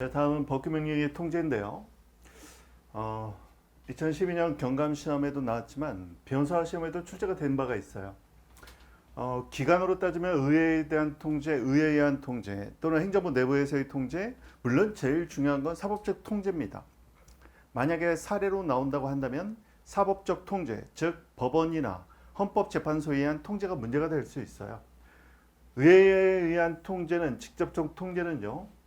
자, 다음은 법규명령의 통제인데요. 2012년 경감시험에도 나왔지만 변호사 시험에도 출제가 된 바가 있어요. 기관으로 따지면 의회에 대한 통제, 의회에 의한 통제 또는 행정부 내부에서의 통제, 물론 제일 중요한 건 사법적 통제입니다. 만약에 사례로 나온다고 한다면 사법적 통제, 즉 법원이나 헌법재판소에 의한 통제가 문제가 될 수 있어요. 의회에 의한 통제는, 직접적 통제는요,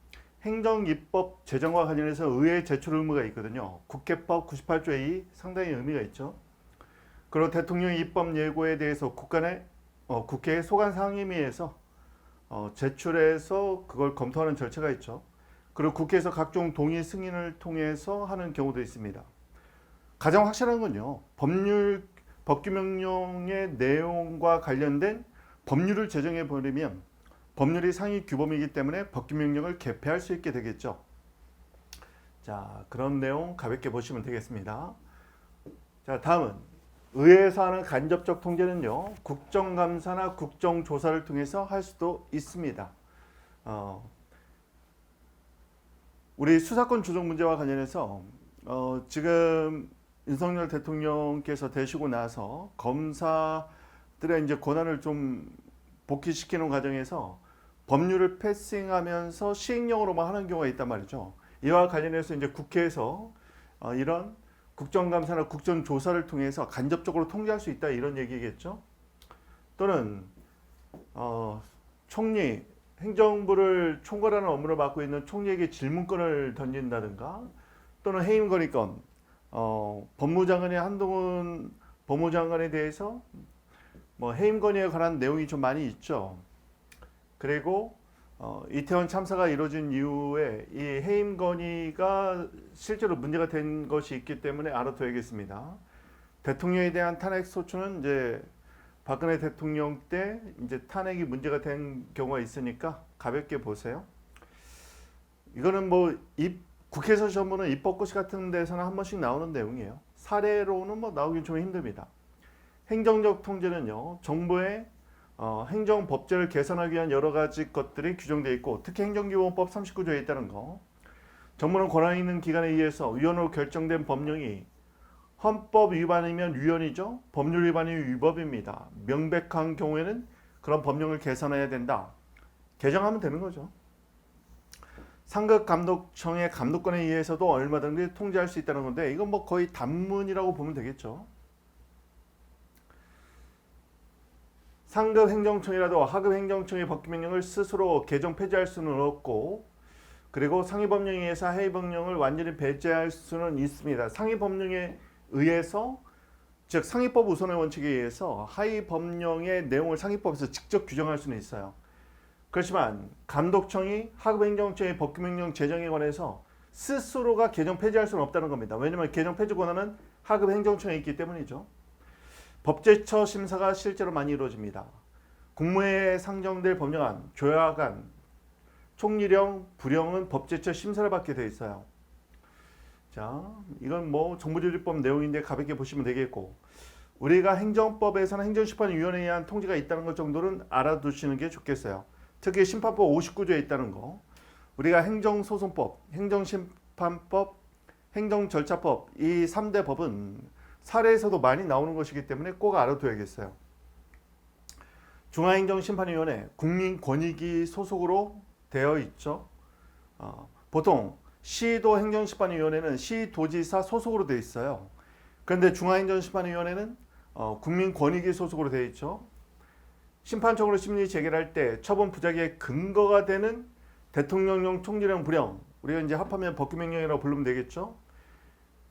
행정, 입법, 재정과 관련해서 의회 제출 의무가 있거든요. 국회법 98조 2 상당히 의미가 있죠. 그리고 대통령 입법 예고에 대해서 국회의 소관 상임위에서 제출해서 그걸 검토하는 절차가 있죠. 그리고 국회에서 각종 동의 승인을 통해서 하는 경우도 있습니다. 가장 확실한 건요, 법규명령의 내용과 관련된 법률을 제정해 버리면 법률이 상위 규범이기 때문에 법규명령을 개폐할 수 있게 되겠죠. 자, 그런 내용 가볍게 보시면 되겠습니다. 자, 다음은 의회에서 하는 간접적 통제는요, 국정감사나 국정조사를 통해서 할 수도 있습니다. 우리 수사권 조정 문제와 관련해서 지금 윤석열 대통령께서 되시고 나서 검사들의 이제 권한을 좀 복귀시키는 과정에서 법률을 패싱하면서 시행령으로만 하는 경우가 있단 말이죠. 이와 관련해서 이제 국회에서 이런 국정감사나 국정조사를 통해서 간접적으로 통제할 수 있다, 이런 얘기겠죠. 또는 총리, 행정부를 총괄하는 업무를 맡고 있는 총리에게 질문권을 던진다든가, 또는 해임 건의권, 법무장관의 한동훈 법무장관에 대해서 해임 건의에 관한 내용이 좀 많이 있죠. 그리고 이태원 참사가 이루어진 이후에 이 해임 건의가 실제로 문제가 된 것이 있기 때문에 알아둬야겠습니다. 대통령에 대한 탄핵 소추는 이제 박근혜 대통령 때 이제 탄핵이 문제가 된 경우가 있으니까 가볍게 보세요. 이거는 국회에서 시험 보는 입법고시 같은 데서는 한 번씩 나오는 내용이에요. 사례로는 나오긴 좀 힘듭니다. 행정적 통제는요, 정부의 행정법제를 개선하기 위한 여러 가지 것들이 규정되어 있고, 특히 행정기본법 39조에 있다는 거, 정부는 권한 있는 기관에 의해서 위헌으로 결정된 법령이 헌법 위반이면 위헌이죠. 법률 위반이 위법입니다. 명백한 경우에는 그런 법령을 개선해야 된다. 개정하면 되는 거죠. 상급감독청의 감독권에 의해서도 얼마든지 통제할 수 있다는 건데, 이건 거의 단문이라고 보면 되겠죠. 상급 행정청이라도 하급 행정청의 법규명령을 스스로 개정 폐지할 수는 없고, 그리고 상위 법령에 의해서 하위 법령을 완전히 배제할 수는 있습니다. 상위 법령에 의해서, 즉 상위법 우선의 원칙에 의해서 하위 법령의 내용을 상위법에서 직접 규정할 수는 있어요. 그렇지만 감독청이 하급 행정청의 법규명령 제정에 관해서 스스로가 개정 폐지할 수는 없다는 겁니다. 왜냐하면 개정 폐지 권한은 하급 행정청에 있기 때문이죠. 법제처 심사가 실제로 많이 이루어집니다. 국무회에 상정될 법령안, 조약안, 총리령, 부령은 법제처 심사를 받게 돼 있어요. 자, 이건 정부조직법 내용인데 가볍게 보시면 되겠고, 우리가 행정법에서는 행정심판위원회에 의한 통제가 있다는 것 정도는 알아두시는 게 좋겠어요. 특히 심판법 59조에 있다는 거, 우리가 행정소송법, 행정심판법, 행정절차법, 이 3대 법은 사례에서도 많이 나오는 것이기 때문에 꼭 알아둬야겠어요. 중앙행정심판위원회, 국민권익위 소속으로 되어 있죠. 보통 시도 행정심판위원회는 시도지사 소속으로 되어 있어요. 그런데 중앙행정심판위원회는 국민권익위 소속으로 되어 있죠. 심판적으로 심리 재결할 때 처분 부작위의 근거가 되는 대통령령, 총리령, 부령, 우리가 이제 합하면 법규명령이라고 부르면 되겠죠.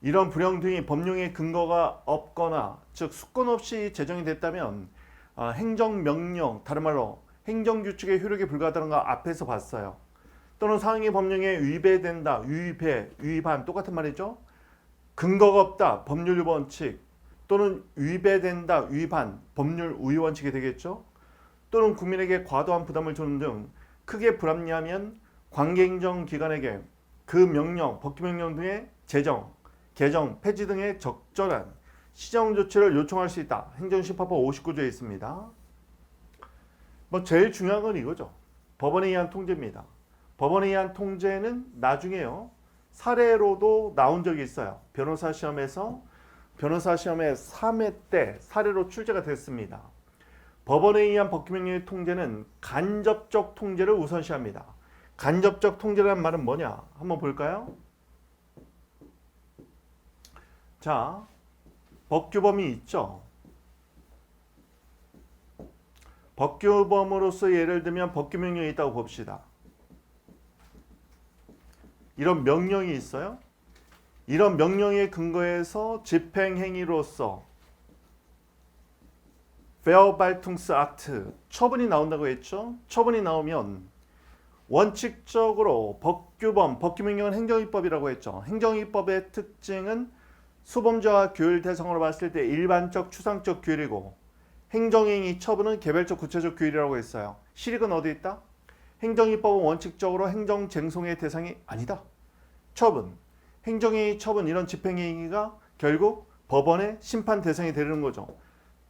이런 부령 등이 법령의 근거가 없거나, 즉 수권 없이 제정이 됐다면 행정명령, 다른 말로 행정규칙의 효력에 불과하다는 거 앞에서 봤어요. 또는 상위 법령에 위배된다, 위반, 똑같은 말이죠. 근거가 없다, 법률 원칙, 또는 위배된다, 위반, 법률 우위 원칙이 되겠죠. 또는 국민에게 과도한 부담을 주는 등 크게 불합리하면 관계행정기관에게 그 명령, 법규명령 등의 제정, 개정, 폐지 등의 적절한 시정조치를 요청할 수 있다. 행정심판법 59조에 있습니다. 제일 중요한 건 이거죠. 법원에 의한 통제입니다. 법원에 의한 통제는 나중에요. 사례로도 나온 적이 있어요. 변호사 시험에 3회 때 사례로 출제가 됐습니다. 법원에 의한 법규명령의 통제는 간접적 통제를 우선시합니다. 간접적 통제라는 말은 뭐냐? 한번 볼까요? 자, 법규범이 있죠. 법규범으로서 예를 들면 법규명령이 있다고 봅시다. 이런 명령이 있어요. 이런 명령에 근거해서 집행행위로서 Verwaltungsakt 처분이 나온다고 했죠. 처분이 나오면 원칙적으로 법규범, 법규명령은 행정입법이라고 했죠. 행정입법의 특징은 수범자와 규율 대상으로 봤을 때 일반적, 추상적 규율이고 행정행위 처분은 개별적, 구체적 규율이라고 했어요. 실익은 어디 있다? 행정입법은 원칙적으로 행정쟁송의 대상이 아니다. 처분, 행정행위 처분 이런 집행행위가 결국 법원의 심판 대상이 되는 거죠.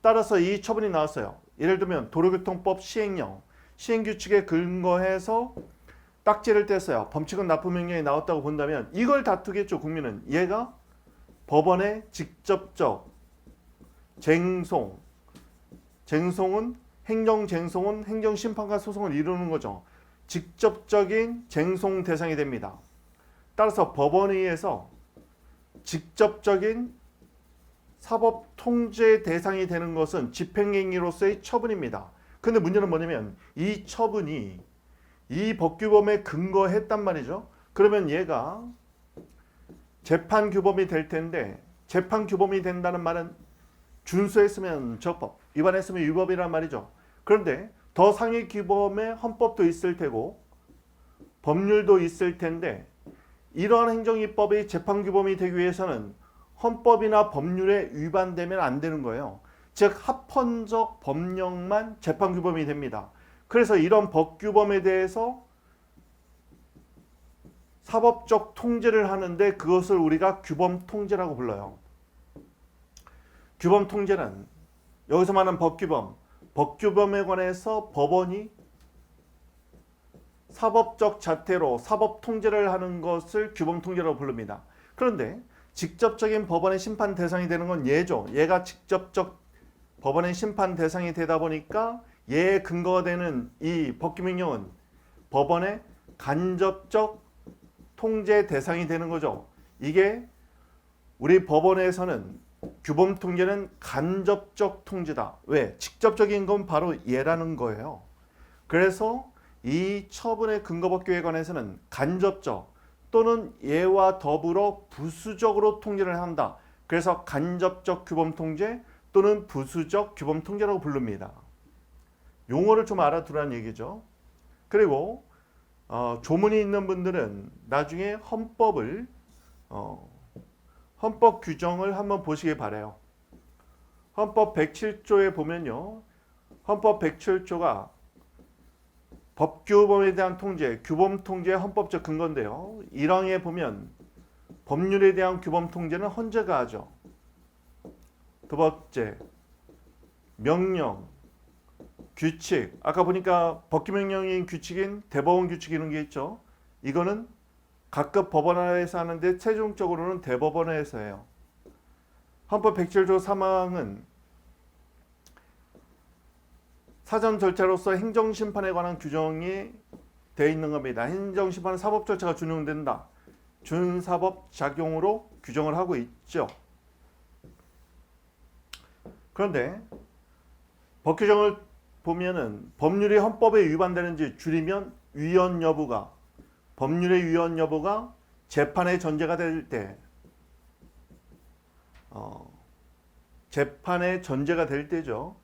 따라서 이 처분이 나왔어요. 예를 들면 도로교통법 시행령, 시행규칙에 근거해서 딱지를 뗐어요. 범칙은 납부명령이 나왔다고 본다면 이걸 다투겠죠. 국민은. 얘가 법원의 직접적 쟁송, 쟁송은 행정쟁송은 행정심판과 소송을 이루는 거죠. 직접적인 쟁송 대상이 됩니다. 따라서 법원에 의해서 직접적인 사법 통제 대상이 되는 것은 집행행위로서의 처분입니다. 근데 문제는 뭐냐면 이 처분이 이 법규범에 근거했단 말이죠. 그러면 얘가 재판규범이 될 텐데 재판규범이 된다는 말은 준수했으면 적법, 위반했으면 위법이란 말이죠. 그런데 더 상위 규범의 헌법도 있을 테고 법률도 있을 텐데 이러한 행정입법의 재판규범이 되기 위해서는 헌법이나 법률에 위반되면 안 되는 거예요. 즉 합헌적 법령만 재판규범이 됩니다. 그래서 이런 법규범에 대해서 사법적 통제를 하는데 그것을 우리가 규범 통제라고 불러요. 규범 통제는 여기서 말하는 법규범, 법규범에 관해서 법원이 사법적 잣대로 사법 통제를 하는 것을 규범 통제라고 부릅니다. 그런데 직접적인 법원의 심판 대상이 되는 건 얘죠. 얘가 직접적 법원의 심판 대상이 되다 보니까 얘의 근거가 되는 이 법규명령은 법원의 간접적 통제 대상이 되는 거죠. 이게 우리 법원에서는 규범 통제는 간접적 통제다. 왜? 직접적인 건 바로 얘라는 거예요. 그래서 이 처분의 근거법규에 관해서는 간접적 또는 얘와 더불어 부수적으로 통제를 한다. 그래서 간접적 규범 통제 또는 부수적 규범 통제라고 부릅니다. 용어를 좀 알아두라는 얘기죠. 그리고 조문이 있는 분들은 나중에 헌법을 헌법 규정을 한번 보시기 바라요. 헌법 107조에 보면요. 헌법 107조가 법규범에 대한 통제, 규범 통제의 헌법적 근거인데요. 1항에 보면 법률에 대한 규범 통제는 헌재가 하죠. 두 번째, 명령, 규칙. 아까 보니까 법규명령인 규칙인 대법원 규칙 이런 게 있죠. 이거는 각급 법원에서 하는데 최종적으로는 대법원에서 해요. 헌법 107조 3항은 사전 절차로서 행정심판에 관한 규정이 되어 있는 겁니다. 행정심판은 사법 절차가 준용된다. 준사법 작용으로 규정을 하고 있죠. 그런데 법규정을 보면은 법률이 헌법에 위반되는지 줄이면 위헌 여부가 법률의 위헌 여부가 재판의 전제가 될 때 재판의 전제가 될 때죠.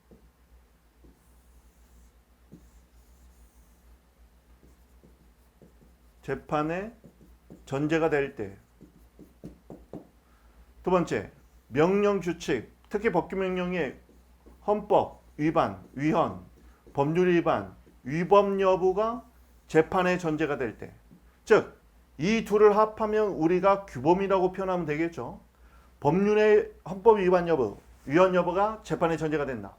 재판의 전제가 될 때. 두 번째, 명령 규칙, 특히 법규명령의 헌법 위반, 위헌, 법률 위반, 위법 여부가 재판의 전제가 될 때. 즉, 이 둘을 합하면 우리가 규범이라고 표현하면 되겠죠. 법률의 헌법 위반 여부, 위헌 여부가 재판의 전제가 된다.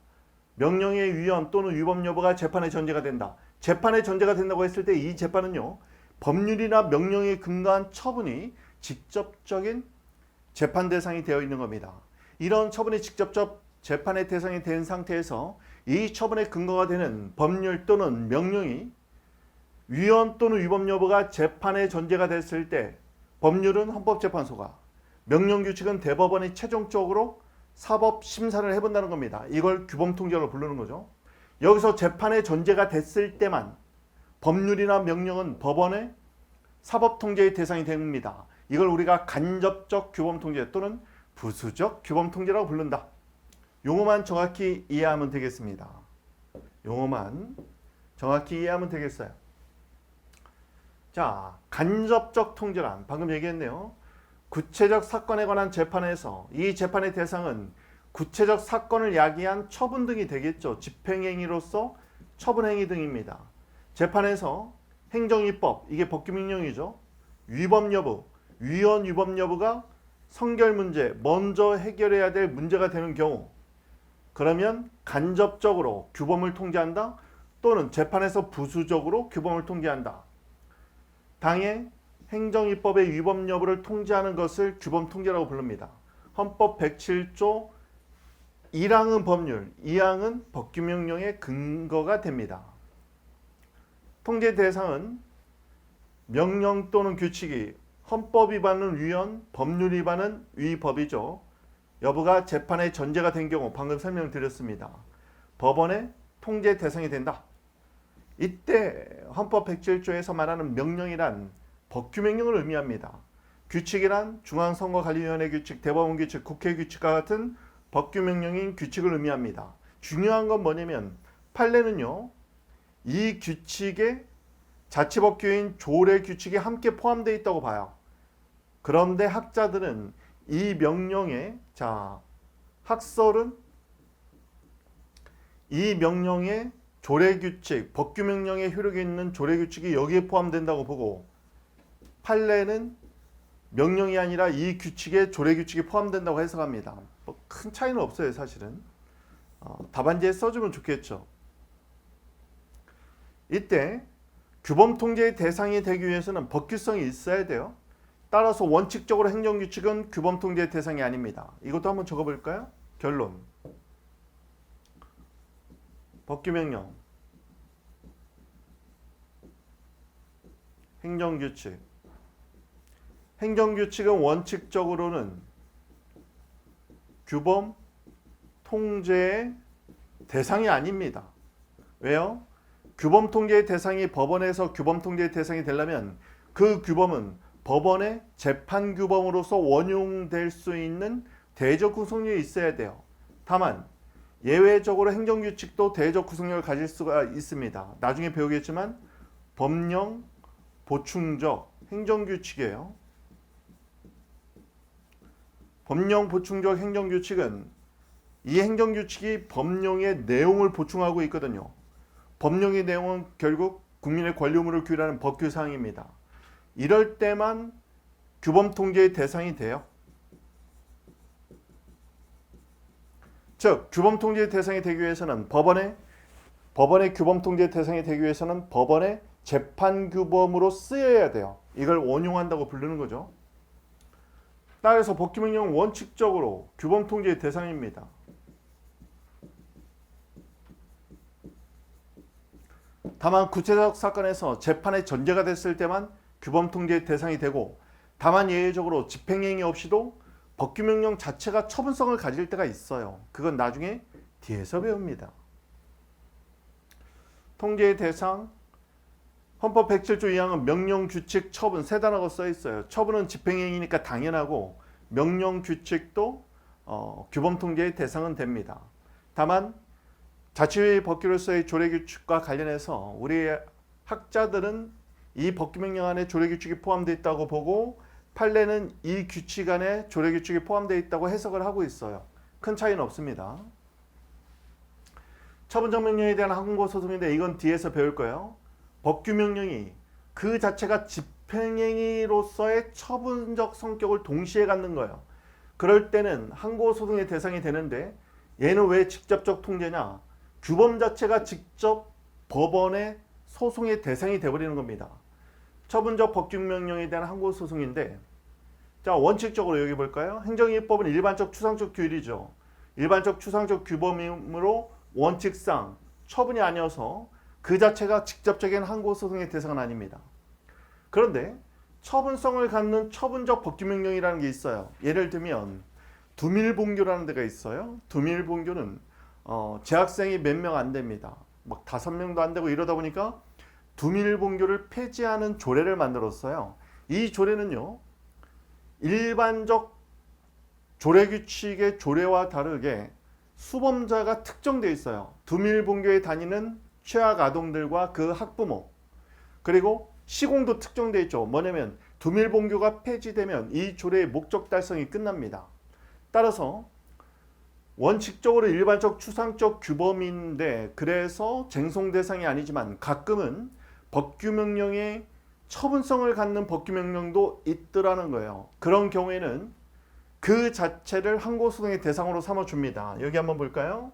명령의 위헌 또는 위법 여부가 재판의 전제가 된다. 재판의 전제가 된다고 했을 때 이 재판은요. 법률이나 명령에 근거한 처분이 직접적인 재판 대상이 되어 있는 겁니다. 이런 처분이 직접적 재판의 대상이 된 상태에서 이 처분의 근거가 되는 법률 또는 명령이 위헌 또는 위법 여부가 재판의 전제가 됐을 때 법률은 헌법재판소가, 명령규칙은 대법원이 최종적으로 사법 심사를 해본다는 겁니다. 이걸 규범통제로 부르는 거죠. 여기서 재판의 전제가 됐을 때만 법률이나 명령은 법원의 사법통제의 대상이 됩니다. 이걸 우리가 간접적 규범통제 또는 부수적 규범통제라고 부른다. 용어만 정확히 이해하면 되겠습니다. 용어만 정확히 이해하면 되겠어요. 자, 간접적 통제란 방금 얘기했네요. 구체적 사건에 관한 재판에서 이 재판의 대상은 구체적 사건을 야기한 처분 등이 되겠죠. 집행행위로서 처분행위 등입니다. 재판에서 행정입법, 이게 법규명령이죠. 위법 여부, 위헌 위법 여부가 성결 문제, 먼저 해결해야 될 문제가 되는 경우, 그러면 간접적으로 규범을 통제한다 또는 재판에서 부수적으로 규범을 통제한다. 당해 행정입법의 위법 여부를 통제하는 것을 규범통제라고 부릅니다. 헌법 107조 1항은 법률, 2항은 법규명령의 근거가 됩니다. 통제 대상은 명령 또는 규칙이 헌법 위반은 위헌, 법률 위반은 위법이죠. 여부가 재판의 전제가 된 경우 방금 설명드렸습니다. 법원의 통제 대상이 된다. 이때 헌법 107조에서 말하는 명령이란 법규명령을 의미합니다. 규칙이란 중앙선거관리위원회 규칙, 대법원 규칙, 국회 규칙과 같은 법규명령인 규칙을 의미합니다. 중요한 건 뭐냐면 판례는요, 이 규칙에 자치법규인 조례 규칙이 함께 포함되어 있다고 봐요. 그런데 학자들은 이 명령에, 학설은 이 명령에 조례규칙, 법규명령에 효력이 있는 조례규칙이 여기에 포함된다고 보고, 판례는 명령이 아니라 이 규칙에 조례규칙이 포함된다고 해석합니다. 뭐 큰 차이는 없어요, 사실은. 답안지에 써주면 좋겠죠. 이때 규범통제의 대상이 되기 위해서는 법규성이 있어야 돼요. 따라서 원칙적으로 행정규칙은 규범통제의 대상이 아닙니다. 이것도 한번 적어볼까요? 결론. 법규명령, 행정규칙. 행정규칙은 원칙적으로는 규범 통제의 대상이 아닙니다. 왜요? 규범 통제의 대상이 법원에서 규범 통제의 대상이 되려면 그 규범은 법원의 재판 규범으로서 원용될 수 있는 대적 구성력이 있어야 돼요. 다만 예외적으로 행정규칙도 대적 구성력을 가질 수가 있습니다. 나중에 배우겠지만 법령 보충적 행정규칙이에요. 법령 보충적 행정규칙은 이 행정규칙이 법령의 내용을 보충하고 있거든요. 법령의 내용은 결국 국민의 권리 의무를 규율하는 법규사항입니다. 이럴 때만 규범 통제의 대상이 돼요. 즉, 규범 통제의 대상이 되기 위해서는 법원의 규범 통제의 대상이 되기 위해서는 법원의 재판 규범으로 쓰여야 돼요. 이걸 원용한다고 부르는 거죠. 따라서 법규명령은 원칙적으로 규범 통제의 대상입니다. 다만 구체적 사건에서 재판의 전제가 됐을 때만 규범 통제의 대상이 되고, 다만 예외적으로 집행행위 없이도 법규명령 자체가 처분성을 가질 때가 있어요. 그건 나중에 뒤에서 배웁니다. 통제의 대상, 헌법 107조 2항은 명령, 규칙, 처분 세 단어가 써 있어요. 처분은 집행행위니까 당연하고 명령, 규칙도 규범 통제의 대상은 됩니다. 다만 자치법규로서의 조례규칙과 관련해서 우리 학자들은 이 법규명령 안에 조례규칙이 포함되어 있다고 보고, 판례는 이 규칙 안에 조례규칙이 포함되어 있다고 해석을 하고 있어요. 큰 차이는 없습니다. 처분적 명령에 대한 항고소송인데 이건 뒤에서 배울 거예요. 법규명령이 그 자체가 집행행위로서의 처분적 성격을 동시에 갖는 거예요. 그럴 때는 항고소송의 대상이 되는데, 얘는 왜 직접적 통제냐? 규범 자체가 직접 법원의 소송의 대상이 되어버리는 겁니다. 처분적 법규명령에 대한 항고소송인데, 자, 원칙적으로 여기 볼까요? 행정이법은 일반적 추상적 규율이죠. 일반적 추상적 규범이므로 원칙상 처분이 아니어서 그 자체가 직접적인 항고소송의 대상은 아닙니다. 그런데 처분성을 갖는 처분적 법규명령이라는 게 있어요. 예를 들면 두밀본교라는 데가 있어요. 두밀본교는 재학생이 몇 명 안 됩니다. 막 5명도 안 되고 이러다 보니까 두밀본교를 폐지하는 조례를 만들었어요. 이 조례는요, 일반적 조례 규칙의 조례와 다르게 수범자가 특정되어 있어요. 두밀본교에 다니는 취학 아동들과 그 학부모, 그리고 시공도 특정되어 있죠. 뭐냐면 두밀본교가 폐지되면 이 조례의 목적 달성이 끝납니다. 따라서 원칙적으로 일반적 추상적 규범인데, 그래서 쟁송 대상이 아니지만 가끔은 법규명령의 처분성을 갖는 법규명령도 있더라는 거예요. 그런 경우에는 그 자체를 항고소송의 대상으로 삼아줍니다. 여기 한번 볼까요?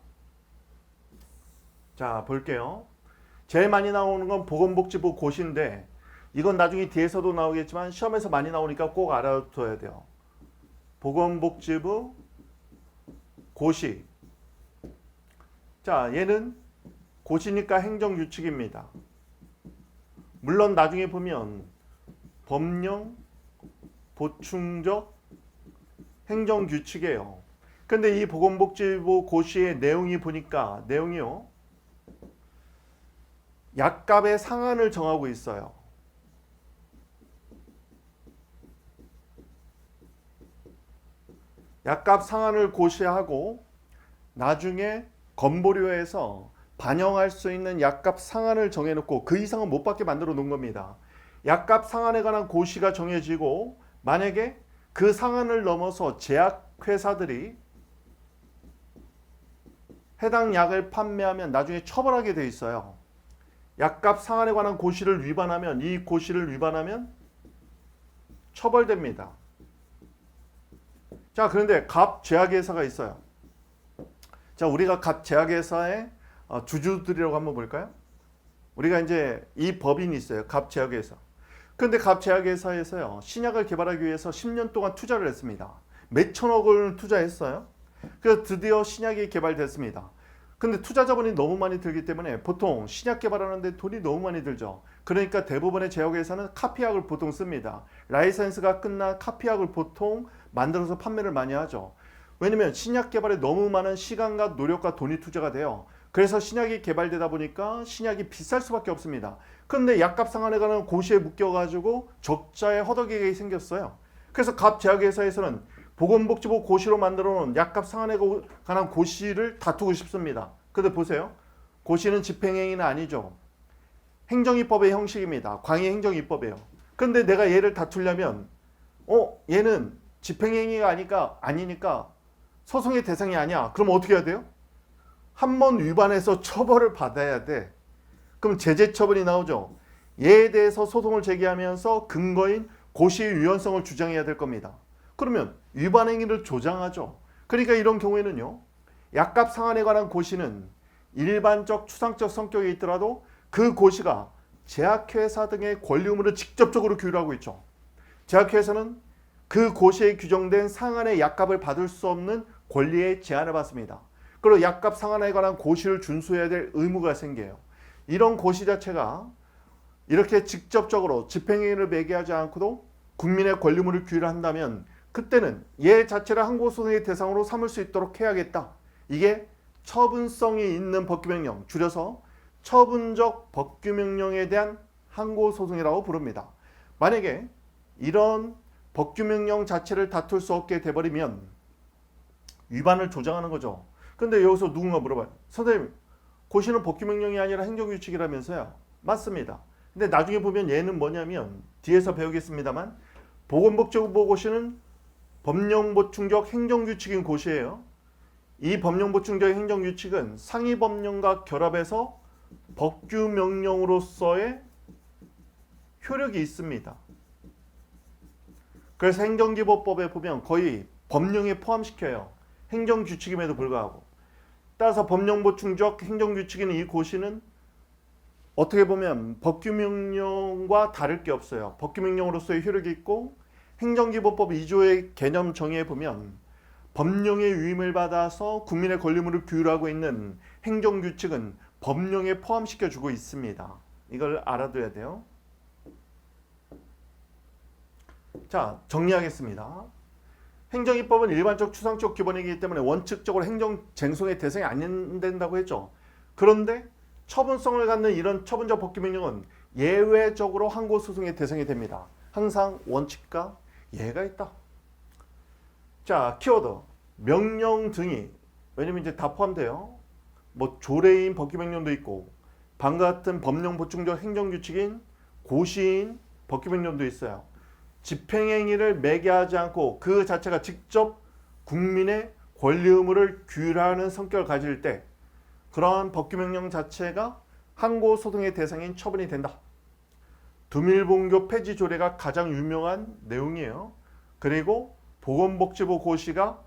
자, 볼게요. 제일 많이 나오는 건 보건복지부 고시인데, 이건 나중에 뒤에서도 나오겠지만 시험에서 많이 나오니까 꼭 알아둬야 돼요. 보건복지부 고시. 자, 얘는 고시니까 행정규칙입니다. 물론 나중에 보면 법령, 보충적, 행정규칙이에요. 근데 이 보건복지부 고시의 내용이 보니까 내용이요, 약값의 상한을 정하고 있어요. 약값 상한을 고시하고 나중에 건보료에서 반영할 수 있는 약값 상한을 정해놓고 그 이상은 못 받게 만들어 놓은 겁니다. 약값 상한에 관한 고시가 정해지고, 만약에 그 상한을 넘어서 제약회사들이 해당 약을 판매하면 나중에 처벌하게 돼 있어요. 약값 상한에 관한 고시를 위반하면, 이 고시를 위반하면 처벌됩니다. 자, 그런데 갑 제약회사가 있어요. 자, 우리가 갑 제약회사의 주주들이라고 한번 볼까요? 우리가 이제 이 법인이 있어요. 갑 제약회사. 근데 갑 제약회사에서요, 신약을 개발하기 위해서 10년 동안 투자를 했습니다. 몇천억을 투자했어요. 그래서 드디어 신약이 개발됐습니다. 근데 투자 자본이 너무 많이 들기 때문에 보통 신약 개발하는데 돈이 너무 많이 들죠. 그러니까 대부분의 제약회사는 카피약을 보통 씁니다. 라이센스가 끝난 카피약을 보통 만들어서 판매를 많이 하죠. 왜냐면 신약 개발에 너무 많은 시간과 노력과 돈이 투자가 돼요. 그래서 신약이 개발되다 보니까 신약이 비쌀 수밖에 없습니다. 근데 약값 상한에 관한 고시에 묶여가지고 적자에 허덕이게 생겼어요. 그래서 갑 제약회사에서는 보건복지부 고시로 만들어 놓은 약값 상한에 관한 고시를 다투고 싶습니다. 근데 보세요. 고시는 집행행위는 아니죠. 행정입법의 형식입니다. 광의행정입법이에요. 근데 내가 얘를 다투려면 얘는 집행행위가 아니니까 소송의 대상이 아니야. 그럼 어떻게 해야 돼요? 한 번 위반해서 처벌을 받아야 돼. 그럼 제재처벌이 나오죠. 얘에 대해서 소송을 제기하면서 근거인 고시의 유연성을 주장해야 될 겁니다. 그러면 위반 행위를 조장하죠. 그러니까 이런 경우에는요, 약값 상한에 관한 고시는 일반적 추상적 성격이 있더라도 그 고시가 제약회사 등의 권리 의무를 직접적으로 규율하고 있죠. 제약회사는 그 고시에 규정된 상한의 약값을 받을 수 없는 권리의 제한을 받습니다. 그리고 약값 상한에 관한 고시를 준수해야 될 의무가 생겨요. 이런 고시 자체가 이렇게 직접적으로 집행행위를 매개하지 않고도 국민의 권리 의무를 규율한다면, 그때는 얘 자체를 항고소송의 대상으로 삼을 수 있도록 해야겠다. 이게 처분성이 있는 법규명령, 줄여서 처분적 법규명령에 대한 항고소송이라고 부릅니다. 만약에 이런 법규명령 자체를 다툴 수 없게 돼버리면 위반을 조장하는 거죠. 근데 여기서 누군가 물어봐요. 선생님, 고시는 법규명령이 아니라 행정규칙이라면서요. 맞습니다. 근데 나중에 보면 얘는 뭐냐면, 뒤에서 배우겠습니다만, 보건복지부 고시는 법령보충적 행정규칙인 고시예요. 이 법령보충적 행정규칙은 상위 법령과 결합해서 법규명령으로서의 효력이 있습니다. 그래서 행정기본법에 보면 거의 법령에 포함시켜요. 행정규칙임에도 불구하고. 따라서 법령보충적 행정규칙인 이 고시는 어떻게 보면 법규명령과 다를 게 없어요. 법규명령으로서의 효력이 있고 행정기본법 2조의 개념 정의에 보면 법령의 위임을 받아서 국민의 권리물을 규율하고 있는 행정규칙은 법령에 포함시켜주고 있습니다. 이걸 알아둬야 돼요. 자, 정리하겠습니다. 행정입법은 일반적 추상적 기본이기 때문에 원칙적으로 행정 쟁송의 대상이 안 된다고 했죠. 그런데 처분성을 갖는 이런 처분적 법규명령은 예외적으로 항고소송의 대상이 됩니다. 항상 원칙과 예가 있다. 자, 키워드 명령 등이, 왜냐면 이제 다 포함돼요. 뭐 조례인 법규명령도 있고 방과 같은 법령 보충적 행정규칙인 고시인 법규명령도 있어요. 집행행위를 매개하지 않고 그 자체가 직접 국민의 권리 의무를 규율하는 성격을 가질 때 그러한 법규명령 자체가 항고소송의 대상인 처분이 된다. 두밀본교 폐지 조례가 가장 유명한 내용이에요. 그리고 보건복지부 고시가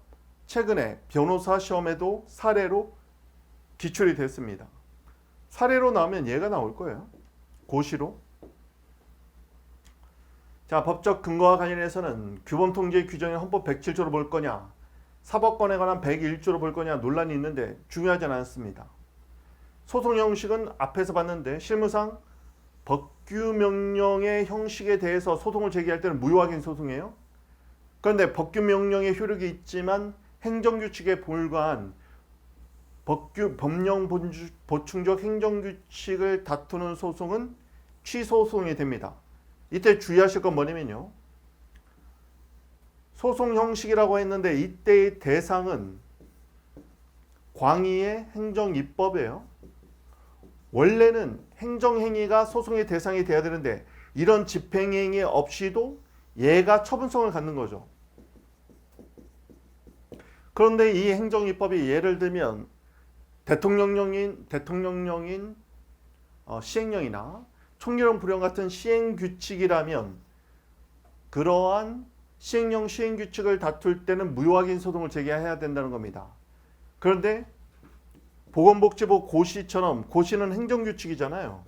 최근에 변호사 시험에도 사례로 기출이 됐습니다. 사례로 나오면 얘가 나올 거예요. 고시로. 자, 법적 근거와 관련해서는 규범통제 규정의 헌법 107조로 볼 거냐, 사법권에 관한 101조로 볼 거냐 논란이 있는데 중요하진 않습니다. 소송 형식은 앞에서 봤는데 실무상 법규명령의 형식에 대해서 소송을 제기할 때는 무효확인 소송이에요. 그런데 법규명령의 효력이 있지만 행정규칙에 불과한 법령 보충적 행정규칙을 다투는 소송은 취소소송이 됩니다. 이때 주의하실 건 뭐냐면요. 소송 형식이라고 했는데 이때의 대상은 광의의 행정입법이에요. 원래는 행정행위가 소송의 대상이 돼야 되는데 이런 집행행위 없이도 얘가 처분성을 갖는 거죠. 그런데 이 행정입법이 예를 들면 대통령령인 시행령이나 총리령 불령 같은 시행규칙이라면 그러한 시행령 시행규칙을 다툴 때는 무효확인 소송을 제기해야 된다는 겁니다. 그런데 보건복지부 고시처럼 고시는 행정규칙이잖아요.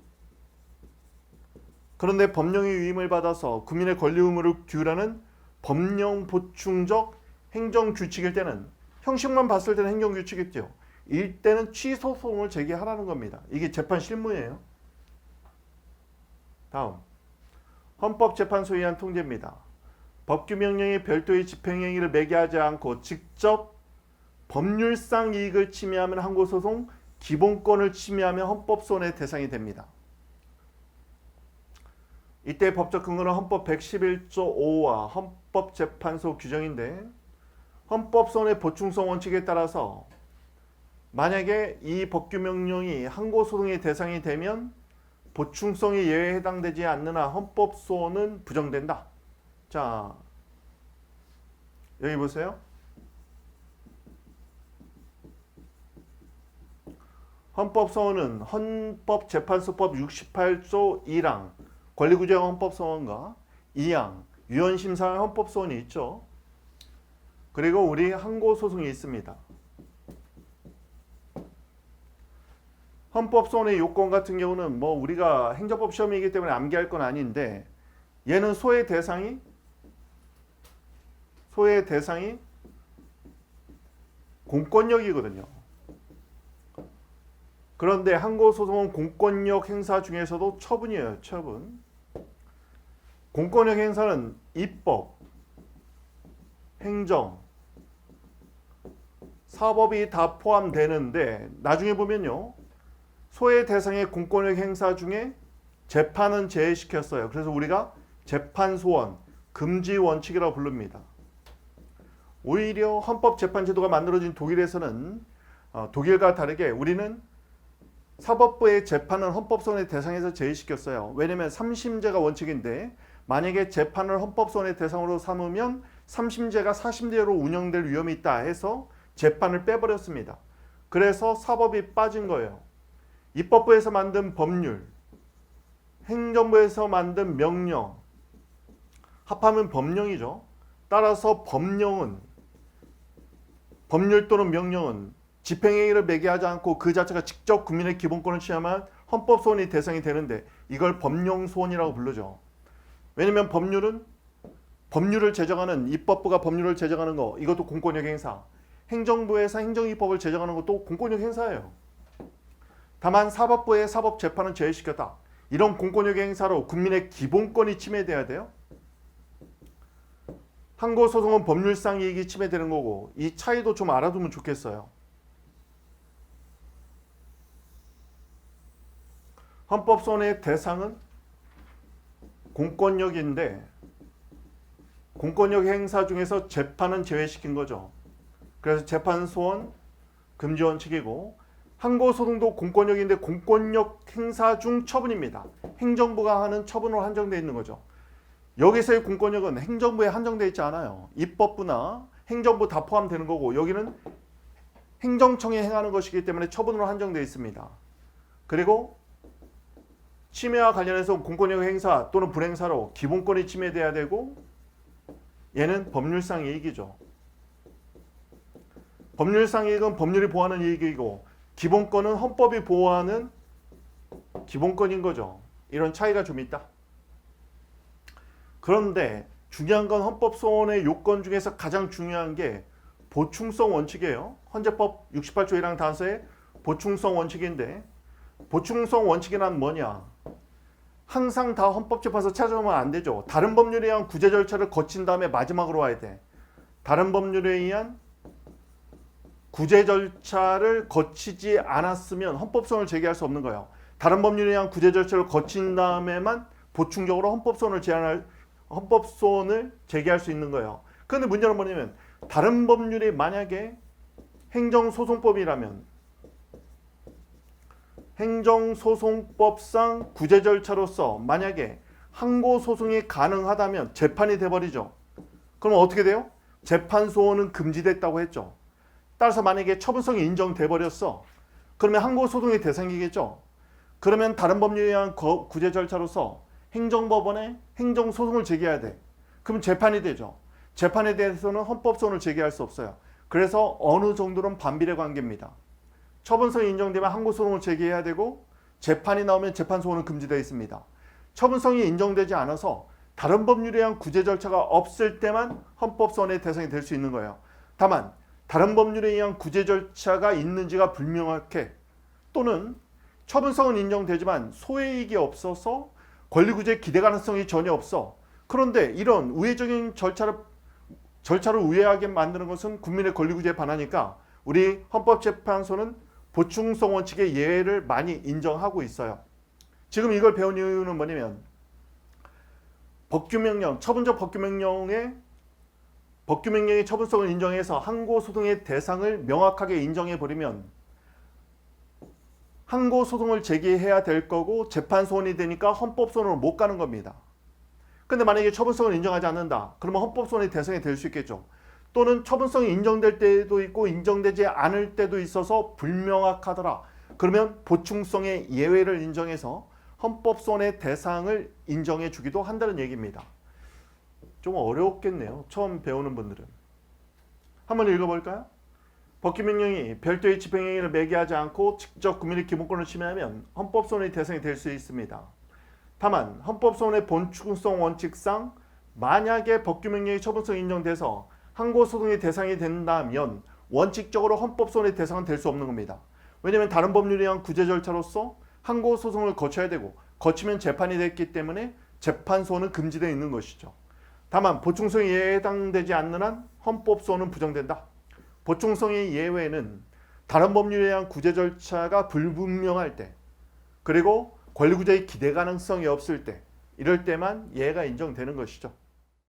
그런데 법령의 위임을 받아서 국민의 권리 의무를 규율하는 법령 보충적 행정규칙일 때는 형식만 봤을 때는 행정규칙이죠. 이때는 취소소송을 제기하라는 겁니다. 이게 재판 실무예요. 다음, 헌법재판소에 의한 통제입니다. 법규명령이 별도의 집행행위를 매개하지 않고 직접 법률상 이익을 침해하면 항고소송, 기본권을 침해하면 헌법소원의 대상이 됩니다. 이때 법적 근거는 헌법 111조 5와 헌법재판소 규정인데 헌법소원의 보충성 원칙에 따라서 만약에 이 법규명령이 항고소송의 대상이 되면 보충성이 예외에 해당되지 않는 한 헌법소원은 부정된다. 자, 여기 보세요. 헌법소원은 헌법재판소법 68조 1항 권리구제형 헌법소원과 2항 위헌심사형 헌법소원이 있죠. 그리고 우리 항고소송이 있습니다. 헌법소원의 요건 같은 경우는 뭐 우리가 행정법 시험이기 때문에 암기할 건 아닌데 얘는 소의 대상이 공권력이거든요. 그런데 항고소송은 공권력 행사 중에서도 처분이에요. 처분. 공권력 행사는 입법, 행정, 사법이 다 포함되는데 나중에 보면요. 소의 대상의 공권력 행사 중에 재판은 제외시켰어요. 그래서 우리가 재판소원, 금지 원칙이라고 부릅니다. 오히려 헌법재판제도가 만들어진 독일에서는 독일과 다르게 우리는 사법부의 재판은 헌법소원의 대상에서 제외시켰어요. 왜냐하면 3심제가 원칙인데 만약에 재판을 헌법소원의 대상으로 삼으면 3심제가 4심제로 운영될 위험이 있다 해서 재판을 빼버렸습니다. 그래서 사법이 빠진 거예요. 입법부에서 만든 법률, 행정부에서 만든 명령, 합하면 법령이죠. 따라서 법률 또는 명령은 집행행위를 매개하지 않고 그 자체가 직접 국민의 기본권을 침해하면 헌법 소원이 대상이 되는데 이걸 법령 소원이라고 부르죠. 왜냐면 법률을 제정하는 입법부가 법률을 제정하는 거 이것도 공권력 행사. 행정부에서 행정입법을 제정하는 것도 공권력 행사예요. 다만 사법부의 사법재판은 제외시켰다. 이런 공권력 행사로 국민의 기본권이 침해돼야 돼요. 항고소송은 법률상 이익이 침해되는 거고 이 차이도 좀 알아두면 좋겠어요. 헌법소원의 대상은 공권력인데 공권력 행사 중에서 재판은 제외시킨 거죠. 그래서 재판소원 금지 원칙이고 항고소송도 공권력인데 공권력 행사 중 처분입니다. 행정부가 하는 처분으로 한정되어 있는 거죠. 여기서의 공권력은 행정부에 한정되어 있지 않아요. 입법부나 행정부 다 포함되는 거고 여기는 행정청이 행하는 것이기 때문에 처분으로 한정되어 있습니다. 그리고 침해와 관련해서 공권력 행사 또는 불행사로 기본권이 침해돼야 되고 얘는 법률상 이익이죠. 법률상 이익은 법률이 보호하는 이익이고 기본권은 헌법이 보호하는 기본권인 거죠. 이런 차이가 좀 있다. 그런데 중요한 건 헌법소원의 요건 중에서 가장 중요한 게 보충성 원칙이에요. 헌재법 68조 1항 단서의 보충성 원칙인데 보충성 원칙이란 뭐냐? 항상 다 헌법재판소 찾아오면 안 되죠. 다른 법률에 의한 구제 절차를 거친 다음에 마지막으로 와야 돼. 다른 법률에 의한 구제 절차를 거치지 않았으면 헌법소원을 제기할 수 없는 거예요. 다른 법률에 의한 구제 절차를 거친 다음에만 보충적으로 헌법소원을 제기할 수 있는 거예요. 그런데 문제는 뭐냐면 다른 법률이 만약에 행정소송법이라면 행정소송법상 구제 절차로서 만약에 항고소송이 가능하다면 재판이 돼버리죠. 그럼 어떻게 돼요? 재판소원은 금지됐다고 했죠. 따라서 만약에 처분성이 인정돼 버렸어. 그러면 항고소송의 대상이겠죠. 그러면 다른 법률에 의한 구제 절차로서 행정법원에 행정소송을 제기해야 돼. 그럼 재판이 되죠. 재판에 대해서는 헌법소원을 제기할 수 없어요. 그래서 어느 정도는 반비례 관계입니다. 처분성이 인정되면 항고소송을 제기해야 되고 재판이 나오면 재판소원은 금지되어 있습니다. 처분성이 인정되지 않아서 다른 법률에 의한 구제 절차가 없을 때만 헌법소원의 대상이 될 수 있는 거예요. 다만 다른 법률에 의한 구제 절차가 있는지가 불명확해 또는 처분성은 인정되지만 소외이익이 없어서 권리구제 기대 가능성이 전혀 없어. 그런데 이런 우회적인 절차를 우회하게 만드는 것은 국민의 권리구제에 반하니까 우리 헌법재판소는 보충성 원칙의 예외를 많이 인정하고 있어요. 지금 이걸 배운 이유는 뭐냐면 처분적 법규명령의 처분성을 인정해서 항고소송의 대상을 명확하게 인정해버리면 항고소송을 제기해야 될 거고 재판소원이 되니까 헌법소원으로 못 가는 겁니다. 근데 만약에 처분성을 인정하지 않는다. 그러면 헌법소원의 대상이 될 수 있겠죠. 또는 처분성이 인정될 때도 있고 인정되지 않을 때도 있어서 불명확하더라. 그러면 보충성의 예외를 인정해서 헌법소원의 대상을 인정해 주기도 한다는 얘기입니다. 좀 어렵겠네요. 처음 배우는 분들은. 한번 읽어볼까요? 법규명령이 별도의 집행행위를 매개하지 않고 직접 국민의 기본권을 침해하면 헌법소원의 대상이 될 수 있습니다. 다만 헌법소원의 보충성 원칙상 만약에 법규명령의 처분성이 인정돼서 항고소송의 대상이 된다면 원칙적으로 헌법소원의 대상은 될 수 없는 겁니다. 왜냐하면 다른 법률에 의한 구제 절차로서 항고소송을 거쳐야 되고 거치면 재판이 됐기 때문에 재판소원은 금지되어 있는 것이죠. 다만 보충성이 해당되지 않는 한 헌법소원은 부정된다. 보충성의 예외는 다른 법률에 의한 구제 절차가 불분명할 때 그리고 권리구제의 기대 가능성이 없을 때 이럴 때만 예외가 인정되는 것이죠.